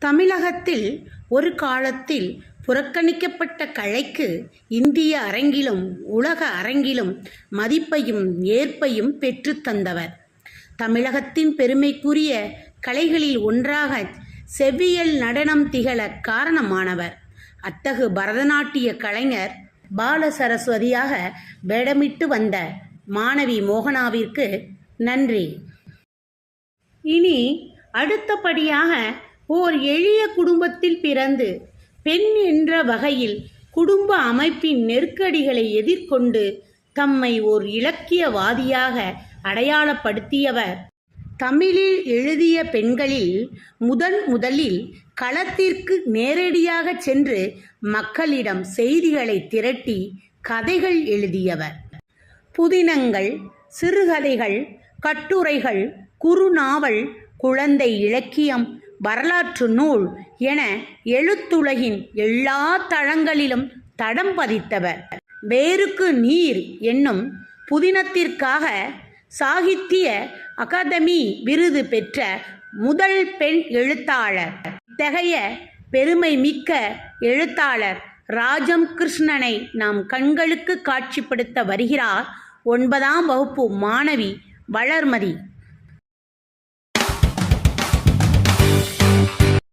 தமிழகத்தில் ஒரு காலத்தில் புறக்கணிக்கப்பட்ட கலைக்கு இந்திய அரங்கிலும் உலக அரங்கிலும் மதிப்பையும் ஏற்பையும் பெற்றுத்தந்தவர். தமிழகத்தின் பெருமைக்குரிய கலைகளில் ஒன்றாக செவ்வியல் நடனம் திகழ காரணமானவர். அத்தகு பரதநாட்டிய கலைஞர் பால சரஸ்வதியாக வேடமிட்டு வந்த மாணவி மோகனாவிற்கு நன்றி. இனி அடுத்தபடியாக ஓர் எளிய குடும்பத்தில் பிறந்து பெண் என்ற வகையில் குடும்ப அமைப்பின் நெருக்கடிகளை எதிர்கொண்டு தம்மை ஓர் இலக்கியவாதியாக அடையாளப்படுத்தியவர். தமிழில் எழுதிய பெண்களில் முதலில் களத்திற்கு நேரடியாக சென்று மக்களிடம் செய்திகளை திரட்டி கதைகள் எழுதியவர். புதினங்கள், சிறுகதைகள், கட்டுரைகள், குறுநாவல், குழந்தை இலக்கியம், வரலாற்று நூல் என எழுத்துலகின் எல்லா தளங்களிலும் தடம் பதித்தவர். வேருக்கு நீர் என்னும் புதினத்திற்காக சாகித்ய அகாதமி விருது பெற்ற முதல் பெண் எழுத்தாளர். இத்தகைய பெருமை மிக்க எழுத்தாளர் ராஜம் கிருஷ்ணனை நாம் கண்களுக்கு காட்சிப்படுத்த வருகிறார் 9ஆம் வகுப்பு மாணவி வளர்மதி.